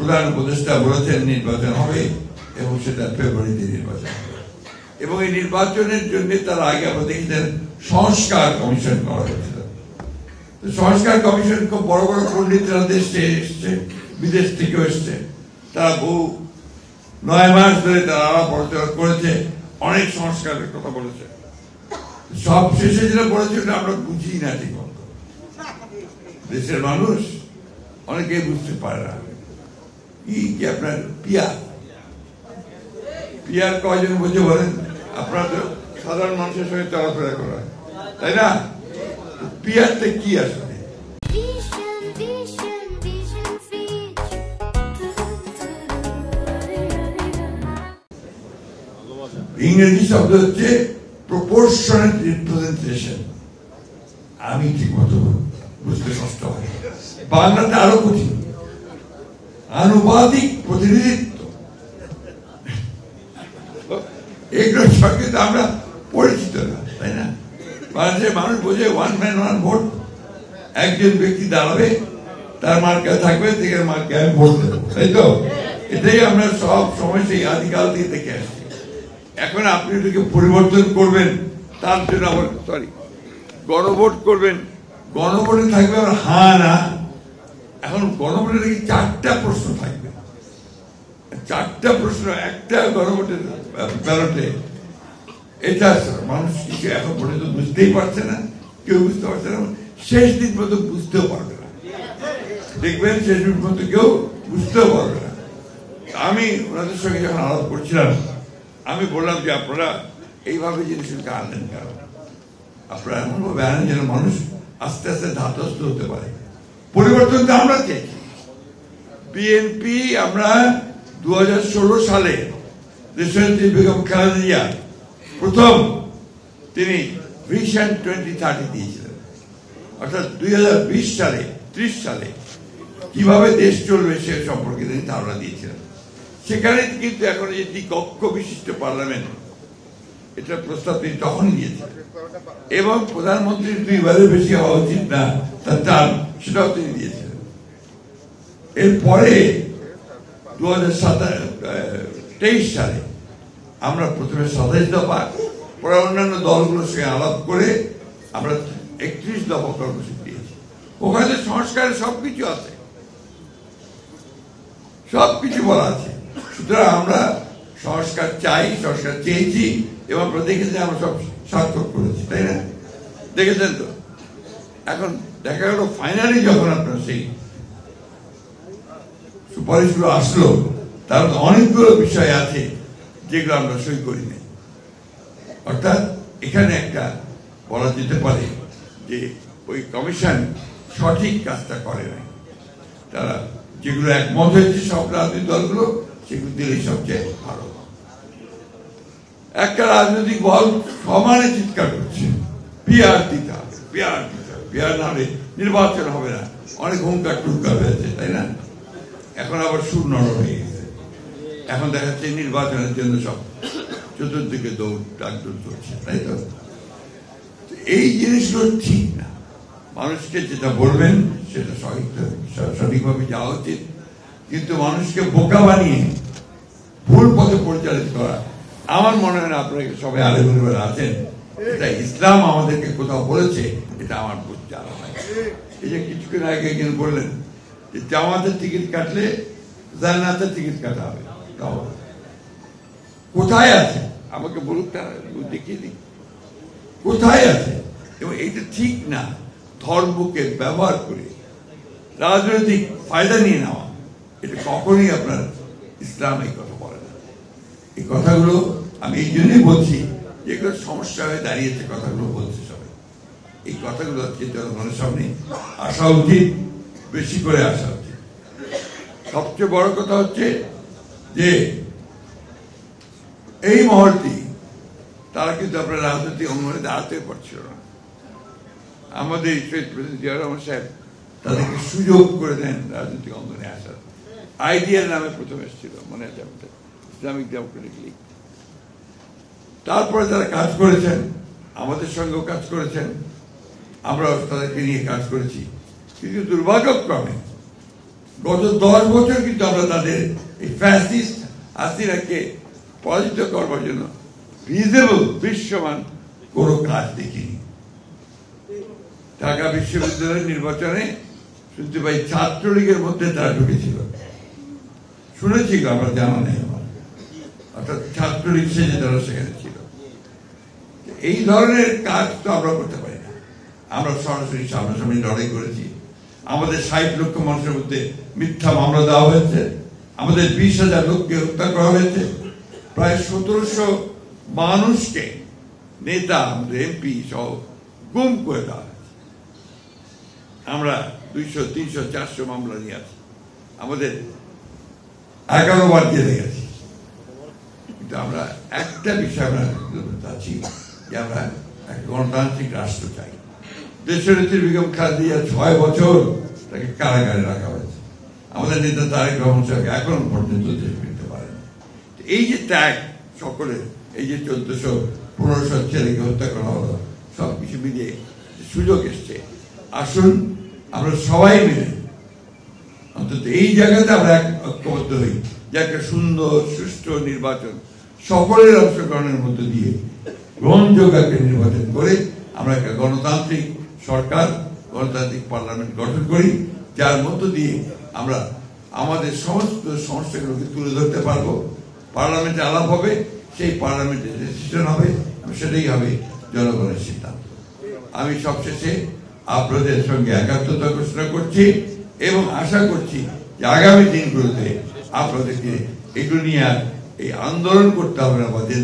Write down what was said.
প্রধান উপদেষ্টা বলেছেন নির্বাচন হবে এবং সেটা ফেব্রুয়ারিতে নির্বাচন হবে। এবং এই নির্বাচনের জন্য তার আগে আমরা দেখেছেন সংস্কার কমিশন করা হয়েছিল। সংস্কার কমিশন খুব বড় বড় পণ্ডিতরা দেশে এসছে, বিদেশ থেকেও এসছে, তারা বহু 9 মাস ধরে তারা আলাপ আলোচনা করেছে, অনেক সংস্কারের কথা বলেছে। সব শেষে যেটা বলেছে ওটা আমরা বুঝি না ঠিক মতো। দেশের মানুষ অনেকেই বুঝতে পারে না কি আপনার পিয়ার কয়জন বুঝে বলেন? আপনার তো সাধারণ মানুষের সঙ্গে চলাফেরা করা, তাই না? পিয়ারটা কি আসলে? ইংরেজি শব্দ হচ্ছে প্রপোর্শনাল রিপ্রেজেন্টেশন। আমি ঠিক মতো বুঝতে কষ্ট হয়, বাংলাতে আরো কঠিন, আনুপাতিক প্রতিনিধিত্ব। এগুলোর সঙ্গে তো আমরা পরিচিত না, তাই না? বাংলাদেশের মানুষ বোঝে ওয়ান ম্যান ওয়ান ভোট, একজন ব্যক্তি দাঁড়াবে, তার মার্কা থাকবে, থেকে মার্কে আমি ভোট দেবো, তাই তো? এটাই আমরা সব সময় সেই আদিকাল থেকে দেখে আসছি। এখন আপনি এটাকে পরিবর্তন করবেন, তার জন্য আবার গণভোট করবেন। গণভোটে থাকবে আবার হ্যাঁ না। এখন গণভোটে নাকি 4টা প্রশ্ন থাকবে, 4টা প্রশ্ন একটা গণভোটের ব্যালটে। এটা মানুষ কিছু এখন পর্যন্ত বুঝতেই পারছে না, কেউ বুঝতে পারছে না, শেষ দিন পর্যন্ত বুঝতেও পারবে না। দেখবেন শেষ দিন পর্যন্ত কেউ বুঝতেও পারবে না। আমি ওনাদের সঙ্গে যখন আলাপ করছিলাম, আমি বললাম যে আপনারা এইভাবে জিনিসকে আনলেন কেন? আপনারা এমনভাবে আনেন যেন মানুষ আস্তে আস্তে ধাতস্থ হতে পারে। পরিবর্তন তো আমরা চাইছি। বিএনপি আমরা 2016 সালে দেশনেত্রী বেগম খালেদা জিয়া প্রথম তিনি ভিশন 2030 দিয়েছিলেন, অর্থাৎ 2020 সালে 30 সালে কিভাবে দেশ চলবে সে সম্পর্কে তিনি ধারণা দিয়েছিলেন। সেখানে কিন্তু এখন যে কক্ষ বিশিষ্ট পার্লামেন্ট, এটা প্রস্তাব তিনি তখনই দিয়েছেন। এবং প্রধানমন্ত্রীর 2 বারের বেশি হওয়া উচিত না তার টার্ম, সেটাও তিনি দিয়েছিলেন। এরপরে 2023 সালে আমরা প্রথমে 27 দফা, পরে অন্যান্য দলগুলোর সঙ্গে আলাপ করে আমরা 31 দফা কর্মসূচি দিয়েছি। ওখানে সংস্কারের সবকিছু আছে, সবকিছু বলা আছে। সুতরাং আমরা সংস্কার চাই, সংস্কার চেয়েছি, এবং আমরা দেখেছি আমরা সব সার্থক করেছি, তাই না? দেখেছেন তো? এখন দেখা গেল ফাইনালি যখন আপনার সেই সুপারিশগুলো আসলো, তার অনেকগুলো বিষয় আছে যেগুলো আমরা সই করি না। অর্থাৎ এখানে একটা বলা যেতে পারে যে ওই কমিশন সঠিক কাজটা করে নাই। তারা যেগুলো একমত হয়েছে সব রাজনৈতিক দলগুলো, সেগুলো দিলেই সবচেয়ে ভালো। একটা রাজনৈতিক দল সমানে চিৎকার করছে পিয়ার দিতে হবে, পিয়ার দিতে হবে, পিয়ার না হলে নির্বাচন হবে না। অনেক হুঙ্কার টুঙ্কার হয়েছে, তাই না? এখন আবার সুর নরম হয়ে গেছে। এখন দেখা যাচ্ছে নির্বাচনের জন্য সব চতুর্দিকে ডাকদৌড় চলছে, তাই তো? এই জিনিসগুলো ঠিক না। মানুষকে যেটা বলবেন সেটা সঠিকভাবে যাওয়া উচিত, কিন্তু মানুষকে বোকা বানিয়ে ভুল পথে পরিচালিত করা আমার মনে হয় না। আপনারা সবাই আলেমুল আছেন, এটা ইসলাম আমাদেরকে কোথাও বলেছে, এটা আমার বুঝতে আলো হয়। এই যে কিছুক্ষণ আগে কিন্তু বললেন যে জামাতের টিকিট কাটলে জান্নাতের টিকিট কাটা হবে, কোথায় আছে আমাকে বলুক, তারা দেখিয়ে দিই কোথায় আছে। এবং এইটা ঠিক না। ধর্মকে ব্যবহার করে রাজনৈতিক ফায়দা নিয়ে নেওয়া, এটা কখনই আপনার ইসলাম এই কথা বলে না। এই কথাগুলো আমি এই জন্যই বলছি, যেগুলো সমস্যা হয়ে দাঁড়িয়েছে, কথাগুলো বলছে সবাই। এই কথাগুলো আজকে জনগণের সামনে আসা উচিত, বেশি করে আসা উচিত। সবচেয়ে বড় কথা হচ্ছে যে এই মহলটি, তারা কিন্তু আপনার রাজনৈতিক অঙ্গনে দাঁড়াতে পারছিল না। আমাদের শহীদ প্রেসিডেন্ট জিয়া রহমান সাহেব তাদেরকে সুযোগ করে দেন রাজনৈতিক অঙ্গনে আসার। আইডিয়ার নামে প্রথম এসেছিল, মনে আছে আমাদের, ইসলামিক ডেমোক্রেটিক লীগ। তারপরে তারা কাজ করেছেন, আমাদের সঙ্গেও কাজ করেছেন, আমরাও তাদেরকে নিয়ে কাজ করেছি। কিন্তু দুর্ভাগ্যক্রমে গত 10 বছর কিন্তু আমরা তাদের এই ফ্যাসিস্ট হাসিনাকে পরাজিত করবার জন্য রিজনেবল দৃশ্যমান কোনো কাজ দেখিনি। ঢাকা বিশ্ববিদ্যালয়ের নির্বাচনে শুনতে পাই ছাত্রলীগের মধ্যে তারা ঢুকেছিল, শুনেছি, আমরা জানা নেই আমার, অর্থাৎ ছাত্রলীগ সেজে তারা সেখানে ছিল। এই ধরনের কাজ তো আমরা করতে পারি না। আমরা সরাসরি সামনাসামনি লড়াই করেছি। আমাদের 60 লক্ষ মানুষের মধ্যে মিথ্যা মামলা দেওয়া হয়েছে, আমাদের 20,000 লোককে হত্যা করা হয়েছে, প্রায় 1700 মানুষকে, নেতা, আমাদের এমপি সহ গুম করে দেওয়া হয়েছে। আমরা 200, 300, 400 মামলা নিয়ে আছি, আমাদের 11 বার জেলে গেছি। কিন্তু আমরা একটা বিষয় আমরা চাচ্ছি যে আমরা একটা গণতান্ত্রিক রাষ্ট্র চাই। দেশনেত্রী বেগম খালেদা 6 বছর তাকে কারাগারে রাখা হয়েছে। আমাদের নেতা তারেক রহমান সাহেব এখনো পর্যন্ত দেশ ফিরতে পারেন। এই যে ত্যাগ সকলের, এই যে 1400-1500 ছেলেকে হত্যা করা হলো, সবকিছু মিলিয়ে সুযোগ এসছে। আসুন আমরা সবাই মিলে অন্তত এই জায়গাতে আমরা ঐক্যবদ্ধ হই যে একটা সুন্দর সুষ্ঠু নির্বাচন সকলের অংশগ্রহণের মধ্যে দিয়ে গ্রহণযোগ্য একটা নির্বাচন করে আমরা একটা গণতান্ত্রিক সরকার, গণতান্ত্রিক পার্লামেন্ট গঠন করি, যার মধ্য দিয়ে আমরা আমাদের সমস্ত সমস্যাগুলোকে তুলে ধরতে পারবো। পার্লামেন্টে আলাপ হবে, সেই পার্লামেন্টে ডিসিশন হবে, সেটাই হবে জনগণের সিদ্ধান্ত। আমি সবশেষে আপনাদের সঙ্গে একাত্মতা ঘোষণা করছি এবং আশা করছি যে আগামী দিনগুলোতে আপনাদেরকে এগুলো নিয়ে এই আন্দোলন করতে হবে না বা দিন